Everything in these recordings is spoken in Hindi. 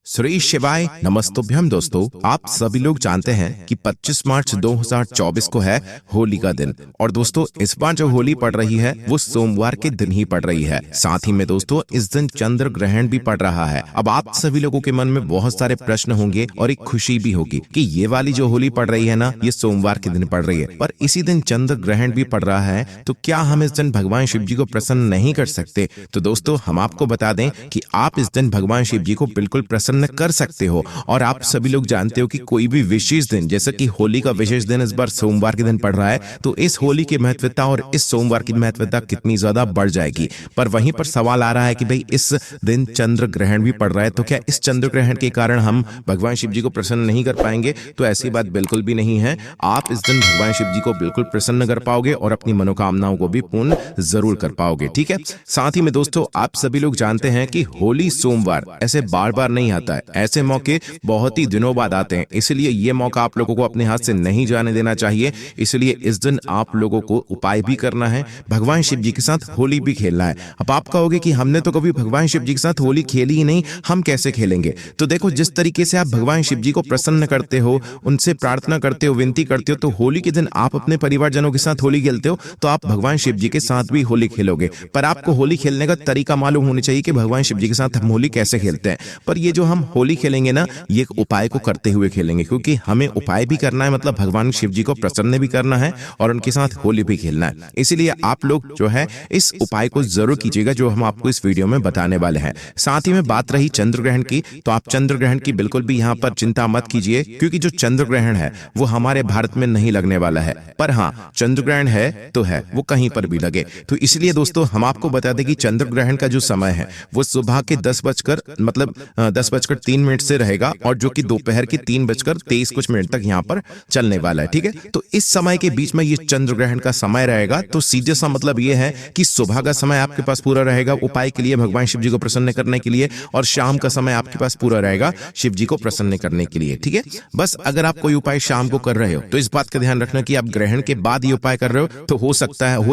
श्री शिवाय नमस्तुभ्यम। दोस्तों, आप सभी लोग जानते हैं कि 25 मार्च 2024 को है होली का दिन। और दोस्तों, इस बार जो होली पड़ रही है वो सोमवार के दिन ही पड़ रही है। साथ ही में दोस्तों, इस दिन चंद्र ग्रहण भी पड़ रहा है। अब आप सभी लोगों के मन में बहुत सारे प्रश्न होंगे और एक खुशी भी होगी कि ये वाली जो होली पड़ रही है ना, ये सोमवार के दिन पड़ रही है, पर इसी दिन चंद्र ग्रहण भी पड़ रहा है। तो क्या हम इस दिन भगवान शिव जी को प्रसन्न नहीं कर सकते? तो दोस्तों, हम आपको बता दें कि आप इस दिन भगवान शिव जी को बिल्कुल प्रसन्न कर सकते हो। और आप सभी लोग जानते हो कि कोई भी विशेष दिन, जैसे कि होली का विशेष दिन इस बार सोमवार के दिन पड़ रहा है, तो इस होली की महत्वता और इस सोमवार की महत्वता कितनी ज्यादा बढ़ जाएगी। पर वहीं पर सवाल आ रहा है कि भाई इस दिन चंद्र ग्रहण भी पड़ रहा है, तो क्या इस चंद्र ग्रहण के कारण हम भगवान शिव जी को प्रसन्न नहीं कर पाएंगे? तो ऐसी बात बिल्कुल भी नहीं है। आप इस दिन भगवान शिव जी को बिल्कुल प्रसन्न कर पाओगे और अपनी मनोकामनाओं को भी पूर्ण जरूर कर पाओगे। ठीक है। साथ ही में दोस्तों, आप सभी लोग जानते हैं कि होली सोमवार ऐसे बार बार नहीं आता है। ऐसे मौके बहुत ही दिनों बाद आते हैं, इसलिए ये मौका आप लोगों को अपने हाथ से नहीं जाने देना चाहिए। इसलिए इस दिन आप लोगों को उपाय भी करना है, भगवान शिव जी के साथ होली भी खेलना है। अब आप कहोगे कि हमने तो कभी भगवान शिव जी के साथ होली खेली ही नहीं, हम कैसे खेलेंगे? तो देखो, जिस तरीके से आप भगवान शिव जी को प्रसन्न करते हो, उनसे प्रार्थना करते हो, विनती करते हो, तो होली के दिन आप अपने परिवारजनों के साथ होली खेलते हो, तो आप भगवान शिव जी के साथ भी होली खेलोगे। पर आपको होली खेलने का तरीका मालूम होना चाहिए कि भगवान शिव जी के साथ हम होली कैसे खेलते हैं। पर ये जो हम होली खेलेंगे ना, ये एक उपाय को करते हुए खेलेंगे, क्योंकि हमें उपाय भी करना है, मतलब भगवान शिव जी को प्रसन्न भी करना है और उनके साथ होली भी खेलना है। इसीलिए आप लोग जो है इस उपाय को जरूर कीजिएगा, जो हम आपको इस वीडियो में बताने वाले हैं। साथ ही में बात रही चंद्र ग्रहण की, तो आप चंद्र ग्रहण की बिल्कुल भी यहाँ पर चिंता मत कीजिए, क्योंकि जो चंद्र ग्रहण है वो हमारे भारत में नहीं लगने वाला है। पर हाँ, चंद्र ग्रहण है तो है, वो कहीं पर भी लगे। तो इसलिए दोस्तों, हम आपको बता दें कि चंद्र ग्रहण का जो समय है वो सुबह के 10:03 से रहेगा, और जो कि दोपहर की 3:23 तक यहाँ पर चलने वाला है। ठीक है। तो इस समय के बीच में ये चंद्र ग्रहण का समय रहेगा। तो सीधे सा मतलब ये है कि सुबह का समय आपके पास पूरा रहेगा उपाय के लिए, भगवान शिव जी को प्रसन्न करने के लिए, और शाम का समय आपके पास पूरा रहेगा शिव जी को प्रसन्न करने के लिए। ठीक है। बस अगर आप कोई उपाय शाम को कर रहे हो तो इस बात का ध्यान रखना कि आप ग्रहण के बाद ये उपाय कर रहे हो, तो हो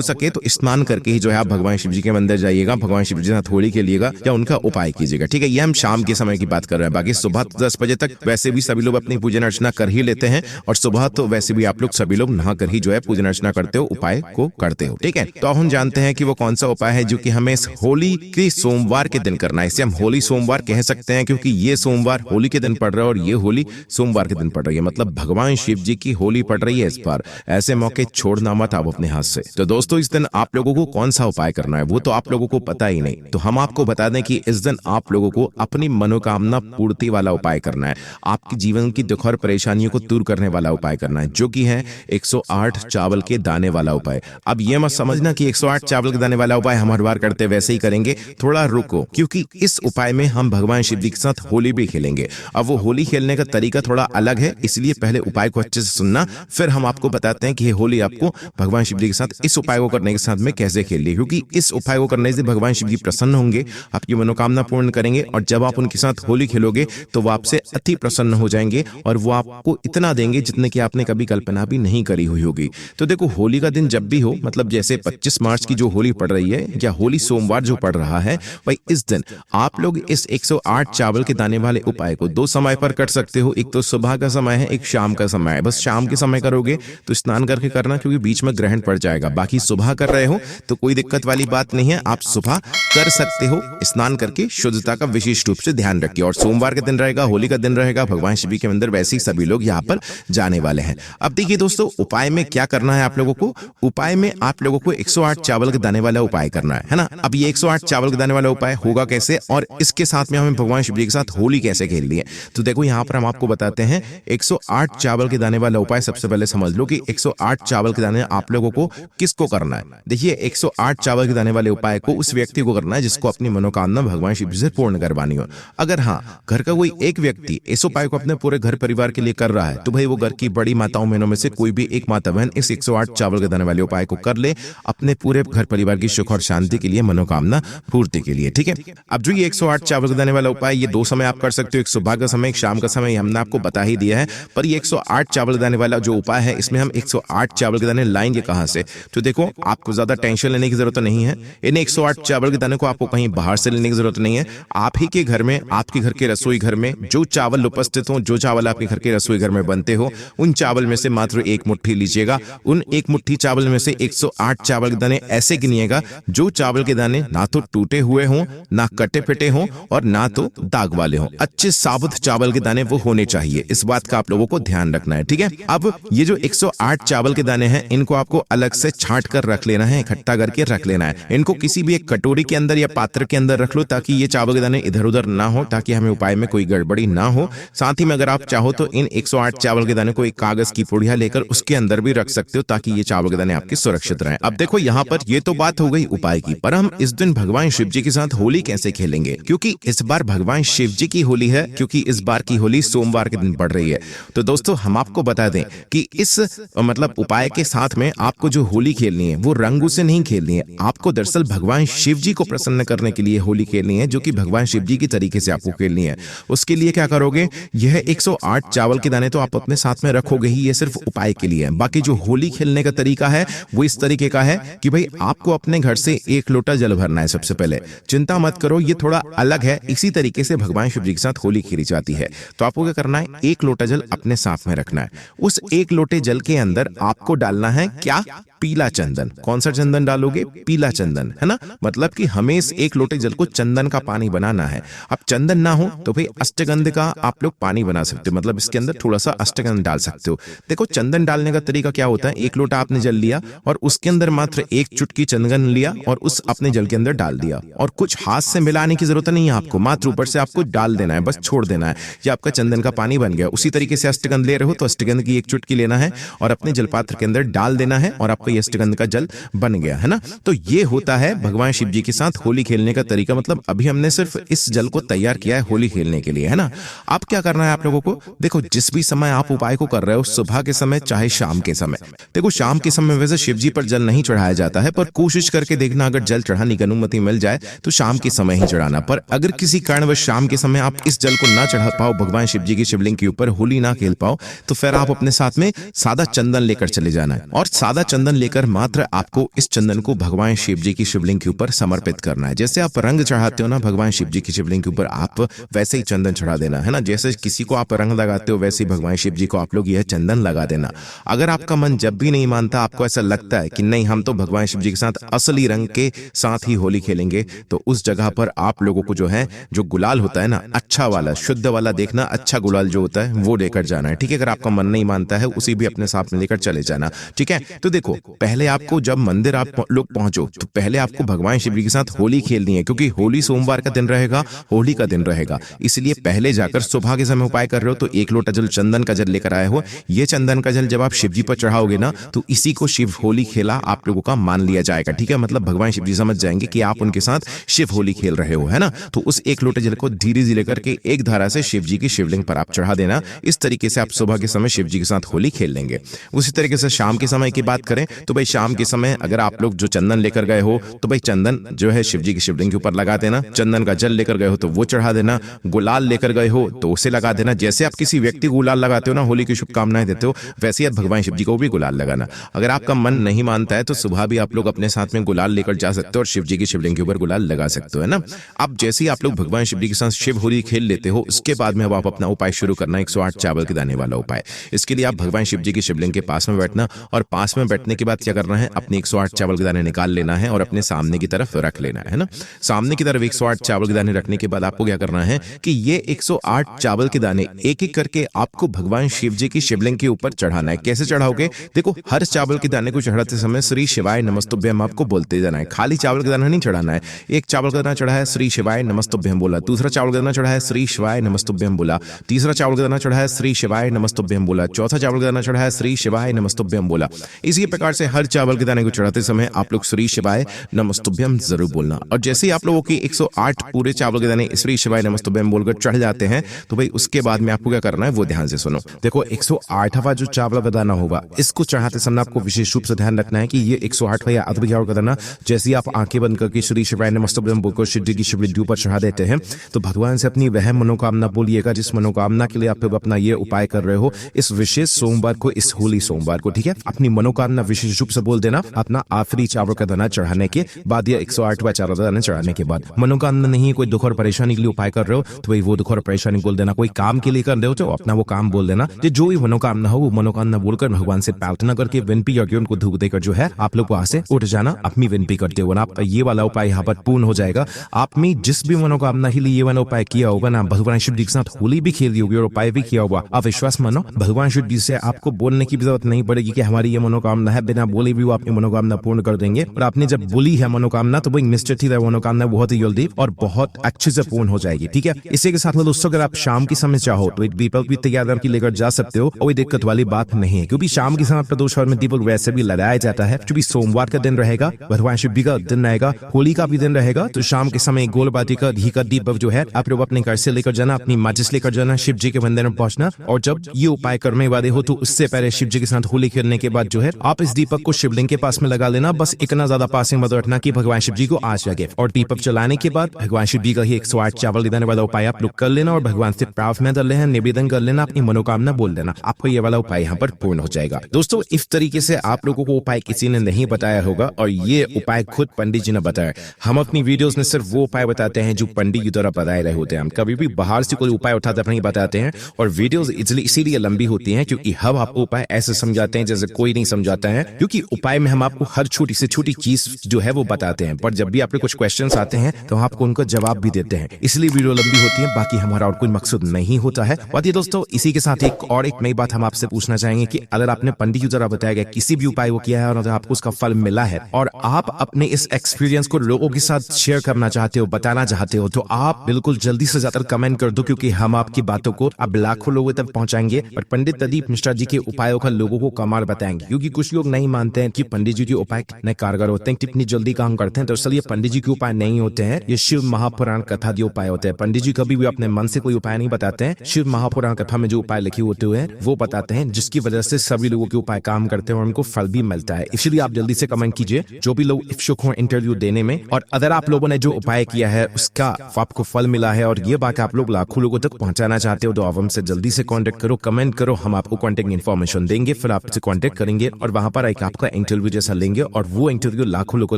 सके तो स्नान करके ही जो है आप भगवान शिव जी के मंदिर जाइएगा, भगवान शिव जी के साथ होली खेलिएगा या उनका उपाय कीजिएगा। ठीक है। ये हम शाम के समय की बात कर रहे हैं। बाकी सुबह 10 बजे तक वैसे भी सभी लोग अपनी पूजन अर्चना कर ही लेते हैं, और सुबह तो वैसे भी आप लोग सभी लोग नहा कर ही जो है पूजन अर्चना करते हो, उपाय को करते हो। ठीक है। तो हम जानते हैं कि वो कौन सा उपाय है जो कि हमें इस होली के सोमवार के दिन करना है। इसे हम होली सोमवार कह सकते हैं, क्योंकि ये सोमवार होली के दिन पड़ रहा है और ये होली सोमवार के दिन पड़ रही है, मतलब भगवान शिव जी की होली पड़ रही है इस बार। ऐसे मौके छोड़ना मत आप अपने हाथ से। तो दोस्तों, इस दिन आप लोगों को कौन सा उपाय करना है वो तो आप लोगों को पता ही नहीं। तो हम आपको बता दें कि इस दिन आप लोगों को अपनी मनोकामना पूर्ति वाला उपाय करना है, आपके जीवन की दुख और परेशानियों को दूर करने वाला उपाय करना है, जो कि है 108 चावल के दाने वाला उपाय। अब ये मत समझना कि 108 चावल के दाने वाला उपाय हम हर बार करते वैसे ही करेंगे, थोड़ा रुको, क्योंकि इस उपाय में हम भगवान शिव जी के साथ होली भी खेलेंगे। अब वो होली खेलने का तरीका थोड़ा अलग है, इसलिए पहले उपाय को अच्छे से सुनना, फिर हम आपको बताते हैं कि ये होली आपको भगवान शिव जी के साथ इस उपाय को करने के साथ में कैसे खेलनी है। क्योंकि इस उपाय को करने से भगवान शिव जी प्रसन्न होंगे, आपकी मनोकामना पूर्ण करेंगे, और जब आप उनके साथ होली खेलोगे तो वो आपसे अति प्रसन्न हो जाएंगे और वो आपको इतना देंगे जितने की आपने कभी कल्पना भी नहीं करी हुई होगी। तो देखो, होली का दिन जब भी हो, मतलब जैसे 25 मार्च की जो होली पड़ रही है या होली सोमवार जो पड़ रहा है, भाई इस दिन आप लोग इस 108 चावल के दाने वाले उपाय को 2 समय पर कर सकते हो। एक तो सुबह का समय है, एक शाम का समय है। बस शाम के समय करोगे तो स्नान करके करना, क्योंकि बीच में ग्रहण पड़ जाएगा। बाकी सुबह कर रहे हो तो कोई दिक्कत वाली बात नहीं है, आप सुबह कर सकते हो स्नान करके। शुद्धता का विशेष रूप से ध्यान रखिए। और सोमवार का दिन रहेगा, होली का दिन रहेगा, भगवान शिव जी के मंदिर वैसे ही सभी लोग यहाँ पर जाने वाले हैं। अब देखिए दोस्तों, उपाय में क्या करना है आप लोगों को। उपाय में आप लोगों को 108 चावल के दाने वाला उपाय करना है ना। अब ये 108 चावल के दाने वाला उपाय होगा कैसे, और इसके साथ में हमें भगवान शिव जी के साथ होली कैसे खेलनी है, तो देखो यहाँ पर हम आपको बताते हैं। 108 चावल के दाने वाला उपाय सबसे पहले समझ लो कि 108 चावल के दाने आप लोगों को किसको करना है। देखिए, 108 चावल के दाने वाले उपाय को उस व्यक्ति को करना है जिसको अपनी मनोकामना भगवान शिव जी से पूर्ण करवानी हो। अगर हाँ, घर का कोई एक व्यक्ति इस उपाय को अपने पूरे घर परिवार के लिए कर रहा है, तो भाई वो घर की बड़ी माताओं बहनों में से कोई भी एक माता बहन इस 108 चावल के दाने वाले उपाय को कर ले, अपने पूरे घर परिवार की सुख और शांति के लिए, मनोकामना पूर्ति के लिए। ठीक है। अब जो ये 108 चावल के दाने वाला उपाय, ये 2 समय आप कर सकते हो, एक सुबह का समय, एक शाम का समय, हमने आपको बता ही दिया है। पर ये 108 चावल के दाने वाला जो उपाय है, इसमें हम 108 चावल के दाने लाएंगे कहां से? तो देखो, आपको ज्यादा टेंशन लेने की जरूरत नहीं है। इन 108 चावल के दाने को आपको कहीं बाहर से लेने की जरूरत नहीं है। आप ही के घर में, आपके आपके घर के रसोई घर में जो चावल उपस्थित हो, जो चावल आपके घर के रसोई घर में बनते हो, उन चावल में से मात्र 1 मुट्ठी लीजिएगा। उन 1 मुट्ठी चावल में से 108 चावल के दाने ऐसे गिनिएगा जो चावल के दाने ना तो टूटे हुए हों, ना कटे पिटे हों और ना तो दाग वाले हों। अच्छे साबुत चावल के दाने वो होने चाहिए। इस बात का आप लोगों को ध्यान रखना है, ठीक है। अब ये जो 108 चावल के दाने हैं, इनको आपको अलग से छांट कर रख लेना है, इकट्ठा करके रख लेना है। इनको किसी भी एक कटोरी के अंदर या पात्र के अंदर रख लो ताकि ये चावल के दाने इधर उधर ना हो, ताकि हमें उपाय में कोई गड़बड़ी ना हो। साथ ही में अगर आप चाहो तो इन 108 चावल के दाने को एक कागज की पुड़िया लेकर उसके अंदर भी रख सकते हो ताकि ये चावल के दाने आपके सुरक्षित रहें। अब देखो यहाँ पर ये तो बात हो गई उपाय की, पर हम इस दिन भगवान शिव जी के साथ होली कैसे खेलेंगे, क्योंकि इस बार भगवान शिव जी की होली है, क्योंकि इस बार की होली सोमवार के दिन पड़ रही है। तो दोस्तों हम आपको बता दें कि इस मतलब उपाय के साथ में आपको जो होली खेलनी है वो रंगों से नहीं खेलनी है। आपको दरअसल भगवान शिव जी को प्रसन्न करने के लिए होली खेलनी है, जो कि भगवान शिव जी की तरीके से आपको खेलनी है। उसके लिए क्या करोगे, यह 108 चावल के दाने तो आप अपने साथ में रखोगे ही, ये सिर्फ उपाय के लिए है। बाकी जो होली खेलने का तरीका है वो इस तरीके का है कि भाई आपको अपने घर से 1 लोटा जल भरना है। सबसे पहले चिंता मत करो, ये थोड़ा अलग है, इसी तरीके से भगवान शिव जी के साथ होली खेली जाती है। तो आपको क्या करना है, 1 लोटा जल अपने साथ में रखना है। उस 1 लोटे जल के अंदर आपको डालना है क्या, पीला चंदन। कौन सा चंदन डालोगे, पीला चंदन, है ना। मतलब कि हमें इस 1 लोटे जल को चंदन का पानी बनाना है। अब चंदन ना हो तो भाई अष्टगंध का आप लोग पानी बना सकते हो, मतलब इसके अंदर थोड़ा सा अष्टगंध डाल सकते हो। देखो चंदन डालने का तरीका क्या होता है, 1 लोटा आपने जल लिया और उसके अंदर मात्र 1 चुटकी चंदन लिया और उस अपने जल के अंदर डाल दिया, और कुछ हाथ से मिलाने की जरूरत नहीं है आपको, मात्र ऊपर से आपको डाल देना है, बस छोड़ देना है। ये आपका चंदन का पानी बन गया। उसी तरीके से अष्टगंध ले रहे हो तो अष्टगंध की 1 चुटकी लेना है और अपने जलपात्र के अंदर डाल देना है और आपका ये अष्टगंध का जल बन गया, है ना। तो ये होता है भगवान शिव जी के साथ होली खेलने का तरीका। मतलब अभी हमने सिर्फ इस जल को तैयार किया है होली खेलने के लिए, है ना। अब क्या करना है आप लोगों को, देखो जिस भी समय आप उपाय को कर रहे हो, सुबह के समय चाहे शाम के समय, देखो शाम के समय वैसे शिव जी पर जल नहीं चढ़ाया जाता है, पर कोशिश करके देखना अगर जल चढ़ाने की अनुमति मिल जाए तो शाम के समय ही चढ़ाना। पर अगर किसी कारणवश शाम के समय आप इस जल को ना चढ़ा पाओ भगवान शिव जी की शिवलिंग के ऊपर, होली ना खेल पाओ, तो फिर आप अपने साथ में सादा चंदन लेकर चले जाना है। और सादा चंदन लेकर मात्र आपको इस चंदन को भगवान शिव जी की शिवलिंग के ऊपर समर्पित करना है। जैसे आप रंग चढ़ाते हो ना भगवान शिव जी की शिवलिंग के ऊपर, आप वैसे ही चंदन चढ़ा देना, है ना। जैसे किसी को आप रंग लगाते हो वैसे ही भगवान शिव जी को आप लोग यह चंदन लगा देना। अगर आपका मन जब भी नहीं मानता, आपको ऐसा लगता है कि नहीं हम तो भगवान शिव जी के साथ असली रंग के साथ ही होली खेलेंगे, तो उस जगह पर आप लोगों को जो है, जो गुलाल होता है ना, अच्छा वाला शुद्ध वाला देखना, अच्छा गुलाल जो होता है वो लेकर जाना है, ठीक है। अगर आपका मन नहीं मानता है उसी भी अपने साथ में लेकर चले जाना, ठीक है। तो देखो पहले आपको जब मंदिर आप लोग पहुंचो तो पहले आपको भगवान शिव जी के साथ होली खेलनी है, क्योंकि होली सोमवार का दिन रहेगा, होली का दिन रहेगा। इसलिए पहले जाकर सुबह के समय उपाय कर रहे हो तो 1 लोटा जल चंदन का जल लेकर आए हो। ये चंदन का जल जब आप शिव जी पर चढ़ाओगे ना तो इसी को शिव होली खेला आप लोगों का मान लिया जाएगा, ठीक है। मतलब भगवान शिव जी समझ जाएंगे कि आप उनके साथ शिव होली खेल रहे हो, है ना। तो उस 1 लोटे जल को धीरे धीरे करके एक धारा से शिव जी की शिवलिंग पर आप चढ़ा देना। इस तरीके से आप सुबह के समय शिव जी के साथ होली खेल लेंगे। उसी तरीके से शाम के समय की बात करें तो भाई शाम के समय अगर आप लोग जो चंदन लेकर गए हो तो भाई चंदन जो है शिव जी की शिवलिंग के ऊपर लगा देना। चंदन का जल लेकर गए हो तो वो चढ़ा देना। गुलाल लेकर गए हो तो उसे लगा देना। जैसे आप किसी व्यक्ति को गुलाल लगाते हो ना, होली की शुभकामनाएं देते हो, वैसे ही आप भगवान शिव जी को भी गुलाल लगाना। अगर आपका मन नहीं मानता है तो सुबह भी आप लोग अपने साथ में गुलाल लेकर जा सकते हो और शिव जी की शिवलिंग के ऊपर गुलाल लगा सकते हो, है ना। अब जैसे ही आप लोग भगवान शिव जी के साथ शिव होली खेल लेते हो, उसके बाद में अब आप अपना उपाय शुरू करना, 108 चावल के दाने वाला उपाय। इसके लिए आप भगवान शिव जी की शिवलिंग के पास में बैठना और पास में बैठने के बाद क्या करना है, अपने 108 चावल के दाने निकाल लेना है और अपने सामने की तरफ रख लेना है ना। सामने की तरफ 108 चावल के दाने रखने के बाद आपको क्या करना है कि ये 108 चावल के दाने एक एक करके आपको भगवान शिव जी की शिवलिंग के ऊपर चढ़ाना है। कैसे चढ़ाओगे, देखो हर चावल के दाने को चढ़ाते समय श्री शिवाय नमस्तुभ्यम आपको बोलते जाना है। खाली चावल का दाना नहीं चढ़ाना है। एक चावल का दाना चढ़ा है श्री शिवाय नमस्तुभ्यम बोला, दूसरा चावल का दाना चढ़ा है श्री शिवाय नमस्तुभ्यम बोला, तीसरा चावल का दाना चढ़ा है श्री शिवाय नमस्तुभ्यम बोला, चौथा चावल का दाना चढ़ा है श्री शिवाय नमस्तुभ्यम बोला। इसी प्रकार से हर चावल के दाने को चढ़ाते समय आप लोग श्री शिवाय नमस्तुभ्यम जरूर बोलना। और जैसे ही आप लोगों की 108 पूरे चावल के दाने श्री शिवाय नमस्तुभ्यम बोलकर चढ़ जाते हैं तो भाई उसके बाद में आपको क्या करना है वो ध्यान से सुनो। देखो 108वां जो चावल का दाना होगा इसको चढ़ाते समय आपको विशेष रूप से ध्यान रखना है कि ये 108वां या अद्भुत चावल का दाना जैसे ही आप आंखें बंद करके श्री शिवाय नमस्तुभ्यम बोलकर शिव जी की शिवलिंग पर चढ़ा देते हैं तो भगवान से अपनी वह मनोकामना बोलिएगा जिस मनोकामना के लिए आप लोग अपना ये उपाय कर रहे हो इस विशेष सोमवार को, इस होली सोमवार को, ठीक है। अपनी मनोकामना विशेष रूप से बोल देना अपना आखिरी चावल का दाना चढ़ाने के बाद या 108वां चावल का दाना चढ़ाने के बाद। मनोकामना नहीं, कोई दुख और परेशानी के लिए उपाय उपाय कर रहे हो तो भाई वो दुख और परेशानी बोल देना, कोई काम के लिए कर रहे हो तो अपना वो काम बोल देना, जो भी मनोकामना हो वो मनोकामना बोलकर भगवान से प्रार्थना करके विनपी करके उनको धूप देकर जो है आप लोग वहां से उठ जाना अपनी विनपी करते हो ना। आपका ये वाला उपाय यहाँ पर पूर्ण हो जाएगा। आपने जिस भी मनोकामना के लिए ये वाला उपाय किया होगा ना, भगवान शिव जी के साथ होली भी खेली होगी और उपाय भी किया होगा, आप विश्वास मानो भगवान शिव जी से आपको बोलने की जरूरत नहीं पड़ेगी कि हमारी ये मनोकामना है, बिना बोले भी वो अपनी मनोकामना पूर्ण कर देंगे। और आपने जब बोली है मनोकामना तो वो निश्चित ही मनोकामना बहुत ही जल्दी और बहुत अच्छे से पूर्ण हो जाएगी। ठीक है, इसी के साथ में दोस्तों अगर आप शाम के समय चाहो तो एक दीपक भी तैयार की लेकर जा सकते हो, कोई दिक्कत वाली बात नहीं है, क्योंकि शाम के समय प्रदोष में दीपक वैसे भी लगाया जाता है। क्योंकि सोमवार का दिन रहेगा, भगवान शिव जी का दिन रहेगा, होली का भी दिन रहेगा, तो शाम के समय गोल बाती का घी का दीपक जो है आप लोग अपने घर से लेकर जाना, अपनी माचिस लेकर जाना, शिव जी के मंदिर में पहुंचना। और जब ये उपाय करने वाले हो तो उससे पहले शिव जी के साथ होली खेलने के बाद जो है आप इस दीपक को शिवलिंग के पास में लगा लेना। बस इतना ज्यादा पासिंग मत रखना कि भगवान शिव जी को आँच लगे। और दीपक जलाने के बाद भगवान शिव जी का ही 108 चावल देने वाला उपाय आप लोग कर लेना और भगवान से प्रार्थना कर लेना, निवेदन कर लेना, अपनी मनोकामना बोल देना, आपको ये वाला उपाय यहाँ पर पूर्ण हो जाएगा। दोस्तों इस तरीके से आप लोगों को उपाय किसी ने नहीं बताया होगा और ये उपाय खुद पंडित जी ने बताया। हम अपनी वीडियोस में सिर्फ वो उपाय बताते हैं जो पंडित जी द्वारा बताए रहे होते हैं। हम कभी भी बाहर से कोई उपाय उठाते नहीं बताते हैं और वीडियोस इसीलिए लंबी होती हैं क्योंकि हम आपको उपाय ऐसे समझाते हैं जैसे कोई नहीं समझाता है, क्योंकि उपाय में हम आपको हर छोटी से छोटी चीज जो है वो बताते हैं, पर जब भी आपके कुछ क्वेश्चंस आते हैं तो हम आपको उनका जवाब भी देते हैं, इसलिए वीडियो लंबी होती है। बाकी हमारा और कोई मकसद नहीं होता है। बाकी दोस्तों इसी के साथ एक नई बात हम आपसे पूछना चाहेंगे कि अगर आपने पंडित जी द्वारा बताया गया किसी भी उपाय वो किया है और अगर आपको उसका फल मिला है और आप अपने इस एक्सपीरियंस को लोगों के साथ शेयर करना चाहते हो, बताना चाहते हो, तो आप बिल्कुल जल्दी से ज्यादा कमेंट कर दो, क्योंकि हम आपकी बातों को अब लाखों लोगों तक पहुंचाएंगे और पंडित प्रदीप मिश्रा जी के उपायों का लोगों को कमाल बताएंगे। क्योंकि कुछ लोग नहीं मानते हैं कि पंडित जी के उपाय कितने कारगर होते हैं, कितनी जल्दी काम करते हैं, तो इसलिए पंडित जी के उपाय नहीं होते हैं, ये शिव महापुराण कथा के उपाय होते हैं। पंडित जी कभी भी अपने मन से कोई उपाय नहीं बताते हैं, शिव महापुराण कथा में जो उपाय लिखे होते हैं वो बताते हैं, जिसकी वजह से सभी लोगों के उपाय काम करते हैं और उनको फल भी मिलता है। इसलिए आप जल्दी से कमेंट कीजिए जो भी लोग इच्छुक हो इंटरव्यू देने में, और अगर आप लोगों ने जो उपाय किया है उसका आपको फल मिला है और ये बात आप लोग लाखों लोगों तक पहुंचाना चाहते हो तो आप हमसे जल्दी से कांटेक्ट करो, कमेंट करो, हम आपको कांटेक्ट इन्फॉर्मेशन देंगे, फिर आपसे कांटेक्ट करेंगे और वहां पर एक आपका इंटरव्यू जैसा लेंगे और वो इंटरव्यू लाखों लोगों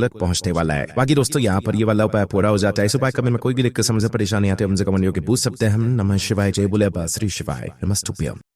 तक पहुंचने वाला है। बाकी दोस्तों यहाँ पर ये वाला उपाय पूरा हो जाता है। इस उपाय कमेंट में कोई भी दिक्कत समझ परेशानी आती है हमसे कमेंट करके पूछ सकते हैं। हम नमः शिवाय, जय बोले श्री शिवाय, नमस्तुभ्यम।